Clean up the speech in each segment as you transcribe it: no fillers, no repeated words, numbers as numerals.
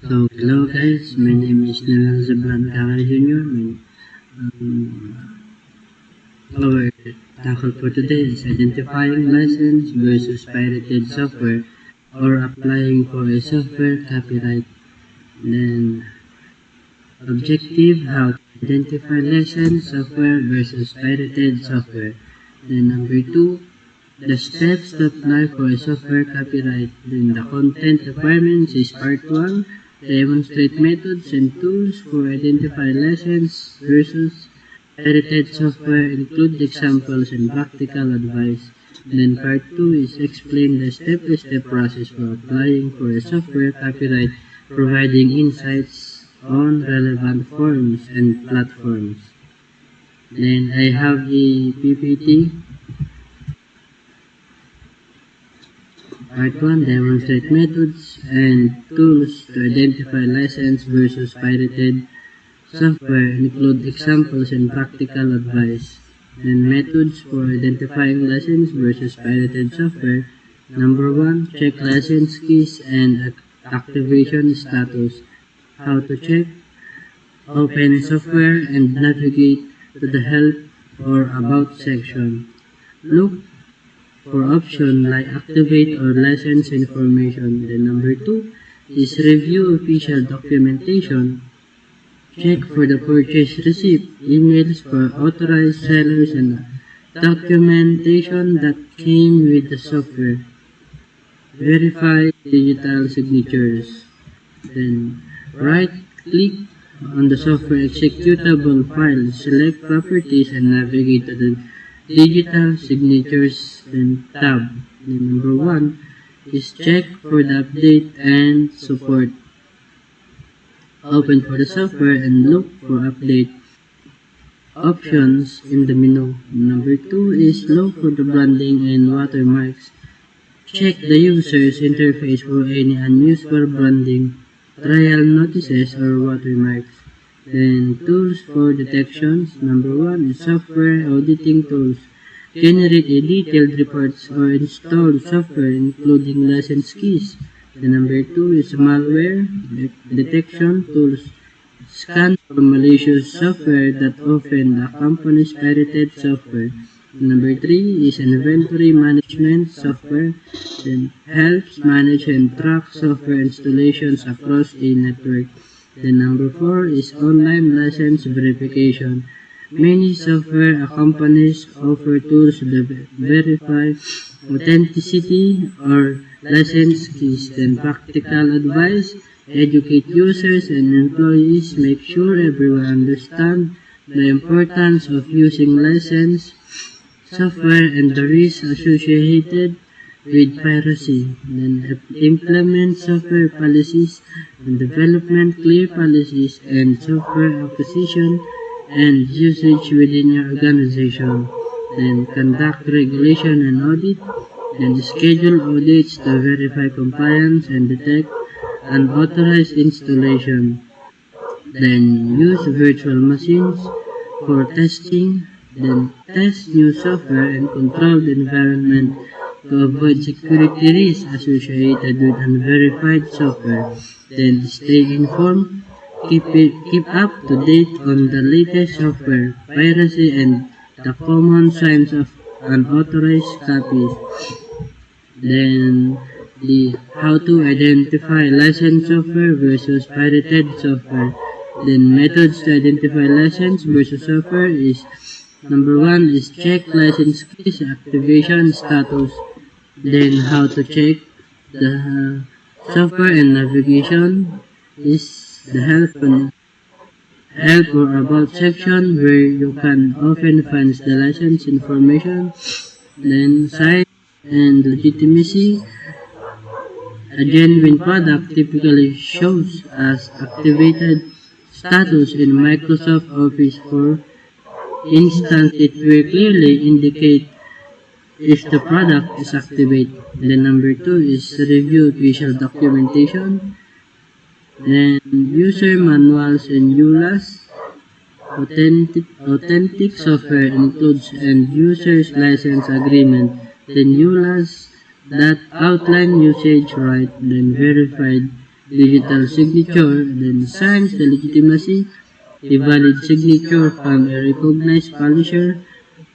So, hello guys, my name is Cacay Jr. Our tackle for today is identifying licensed versus pirated software or applying for a software copyright. Then, objective, how to identify licensed software versus pirated software. Then number 2, the steps to apply for a software copyright. Then the content requirements is part 1. Demonstrate methods and tools for identify licensed versus pirated software, include examples and practical advice. Then part 2 is explain the step-by-step process for applying for a software copyright, providing insights on relevant forms and platforms. Then I have a PPT. Part 1, demonstrate methods and tools to identify licensed versus pirated software, include examples and practical advice. Then methods for identifying licensed versus pirated software. Number 1, check license keys and activation status. How to check? Open software and navigate to the help or about section. Look for options like activate or license information. Then number 2 is review official documentation. Check for the purchase receipt, emails for authorized sellers, and documentation that came with the software. Verify digital signatures. Then right-click on the software executable file, select properties, and navigate to the digital signatures tab. Then number 1 is check for the update and support. Open for the software and look for update options in the menu. Number 2 is look for the branding and watermarks. Check the user's interface for any unusual branding, trial notices, or watermarks. Then tools for detections. Number 1 is software auditing tools. Generate a detailed reports or install software including license keys. The number 2 is malware detection tools. Scan for malicious software that often accompanies pirated software. Number 3 is inventory management software. Then helps manage and track software installations across a network. The number 4 is online license verification. Many software companies offer tools to verify authenticity or license keys. Then practical advice, educate users and employees, make sure everyone understands the importance of using licensed software and the risks associated with piracy. Then implement software policies and development clear policies and software acquisition and usage within your organization. Then conduct regulation and audit. Then schedule audits to verify compliance and detect unauthorized installation. Then use virtual machines for testing. Then test new software in controlled environment to avoid security risks associated with unverified software. Then stay informed. Keep up to date on the latest software, piracy, and the common signs of unauthorized copies. Then the how to identify licensed software versus pirated software. Then methods to identify licensed versus software is number 1 is check license keys activation status. Then how to check the software and navigation is the help or about section where you can often find the license information. Then size and legitimacy. A genuine product typically shows as activated status in Microsoft Office. For instance, it will clearly indicate if the product is activated. Then number 2 is review official documentation. Then user manuals and EULAs. Authentic software includes end user's license agreement. Then EULAs that outline usage right. Then verified digital signature, then signs the legitimacy. A valid signature from a recognized publisher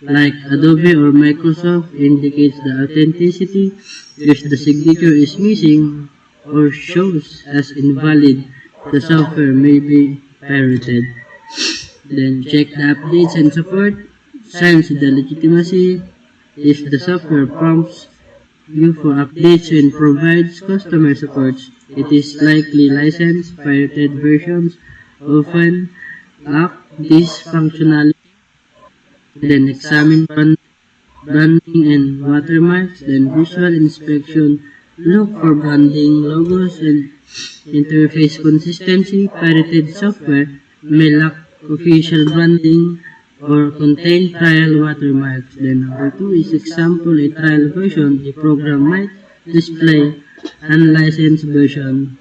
like Adobe or Microsoft indicates the authenticity. If the signature is missing or shows as invalid, the software may be pirated. Then check the updates and support. Signs the legitimacy. If the software prompts you for updates and provides customer support, it is likely licensed. Pirated versions often lack this functionality. Then examine branding and watermarks. Then visual inspection. Look for branding, logos, and interface consistency. Pirated software may lack official branding or contain trial watermarks. Then number 2 is example a trial version. A program might display unlicensed version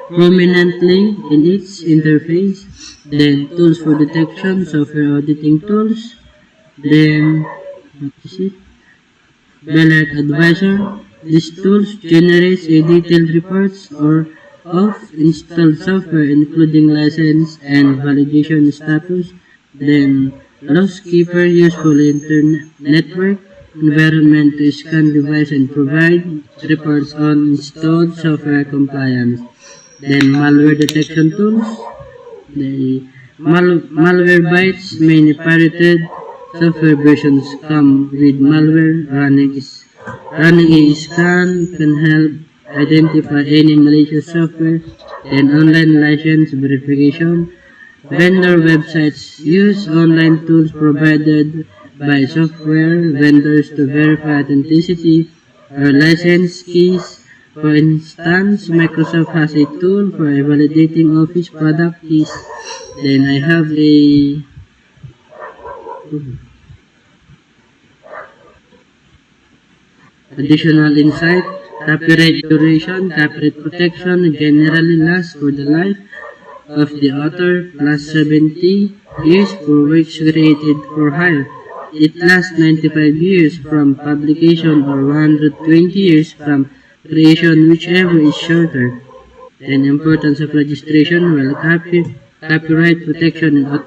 prominently in its interface. Then tools for detection, software auditing tools. Then what is it? Alert Advisor. These tools generates a detailed reports or of installed software including license and validation status. Then Loss Keeper useful internet network environment to scan device and provide reports on installed software compliance. Then malware detection tools. The malware bytes, many pirated software versions come with malware. Running a scan can help identify any malicious software. Then online license verification. Vendor websites use online tools provided by software vendors to verify authenticity or license keys. For instance, Microsoft has a tool for validating Office product keys. Then I have a additional insight. Copyright duration, copyright protection generally lasts for the life of the author plus 70 years for works created for hire. It lasts 95 years from publication or 120 years from creation, whichever is shorter. Then importance of registration, well, copyright protection is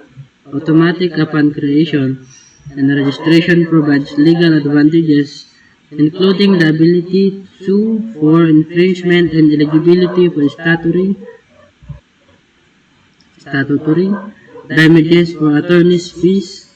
automatic upon creation, and registration provides legal advantages, including the ability to sue for infringement and eligibility for statutory damages for attorney's fees.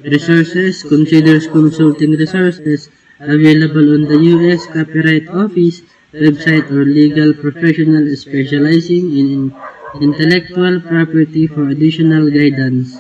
Resources considers consulting resources available on the U.S. Copyright Office website or legal professional specializing in intellectual property for additional guidance.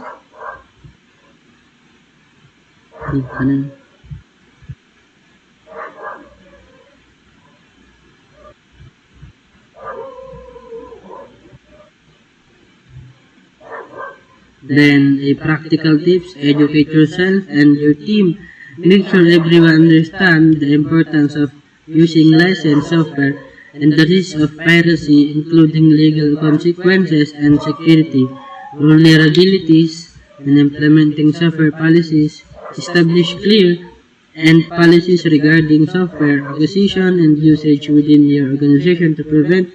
Then, a practical tips, educate yourself and your team. Make sure everyone understands the importance of using licensed software and the risk of piracy, including legal consequences and security vulnerabilities. When implementing software policies, establish clear and policies regarding software acquisition and usage within your organization to prevent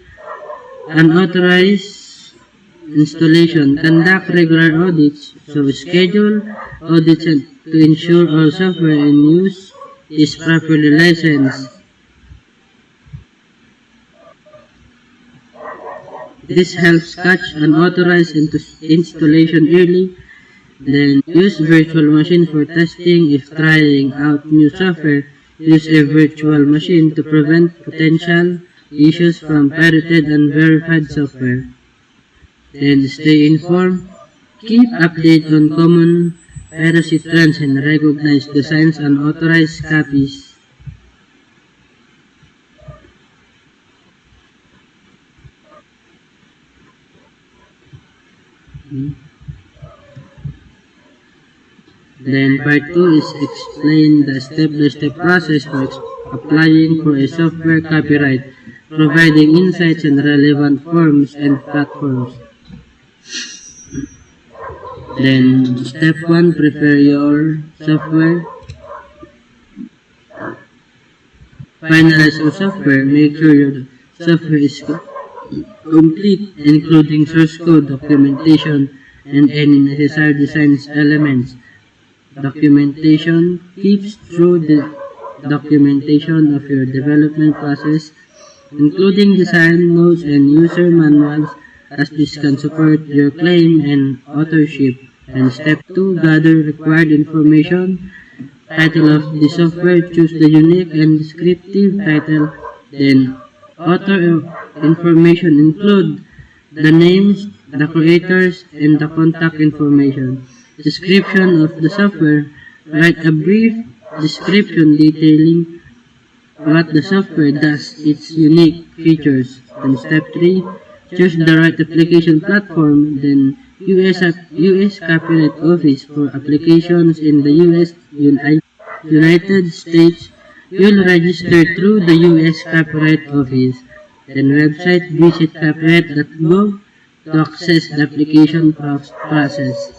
unauthorized installation. Conduct regular audits. So schedule audits to ensure all software in use is properly licensed. This helps catch unauthorized installation early. Then use virtual machine for testing. If trying out new software, use a virtual machine to prevent potential issues from pirated and verified software. Then stay informed. Keep update on common piracy trends and recognize the signs unauthorized copies. Then part 2 is explain the step-by-step process for applying for a software copyright, providing insights and relevant forms and platforms. Then step 1, prepare your software. Finalize your software. Make sure your software is complete, including source code, documentation, and any necessary design elements. Documentation keeps through the documentation of your development process, including design notes and user manuals, as this can support your claim and authorship. And step 2, gather required information. Title of the software, choose the unique and descriptive title. Then author information include the names, the creators, and the contact information. Description of the software, write a brief description detailing what the software does, its unique features. And step 3, choose the right application platform. Then US Copyright Office for applications in the United States. You'll register through the US Copyright Office. Then website, visit copyright.gov to access the application process.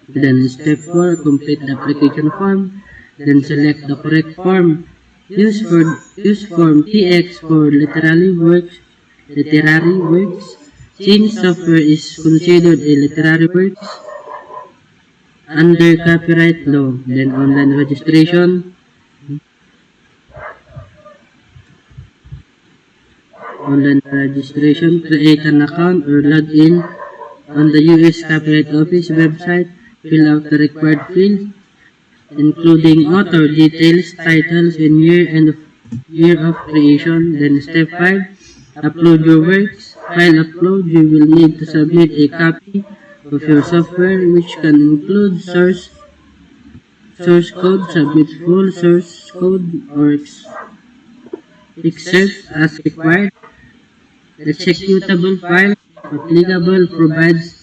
Then step 4, complete the application form. Then select the correct form. Use form TX for literary works. Since software is considered a literary works under copyright law. Then online registration. Create an account or log in on the US Copyright Office website. Fill out the required fields, including author details, titles, and year of creation. Then step 5, upload your works. File upload, you will need to submit a copy of your software, which can include source code. Submit full source code or excerpts as required. Executable file, if applicable, provides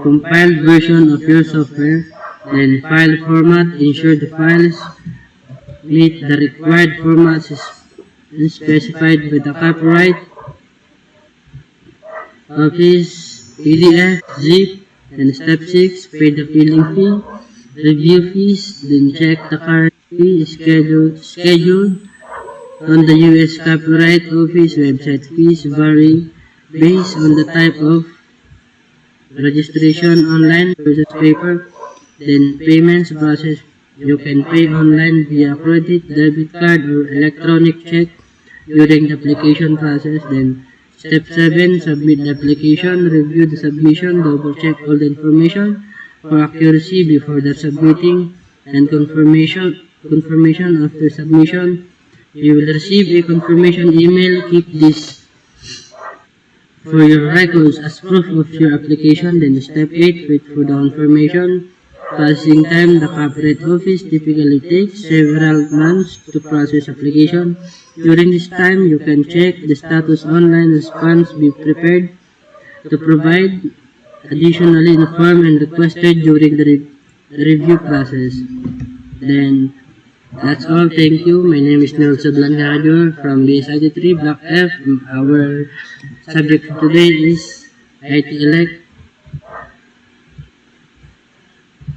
compiled version of your software. Then file format, ensure the files meet the required formats specified by the Copyright Office, PDF, zip. And step 6, pay the filing fee. Review fees, then check the current fee scheduled on the US Copyright Office website. Fees vary based on the type of registration, online versus paper. Then payments process, you can pay online via credit, debit card, or electronic check during the application process. Then step 7, submit the application. Review the submission, double check all the information for accuracy before the submitting, and confirmation after submission. You will receive a confirmation email. Keep this for your records as proof of your application. Then step 8, wait for the confirmation. Processing time, the Copyright Office typically takes several months to process application. During this time, you can check the status online response. Be prepared to provide additionally informed and requested during the review process. Then that's all. Thank you. My name is Nelson Blancardo from BSIT 3 Block F. Our subject for today is IT Elect.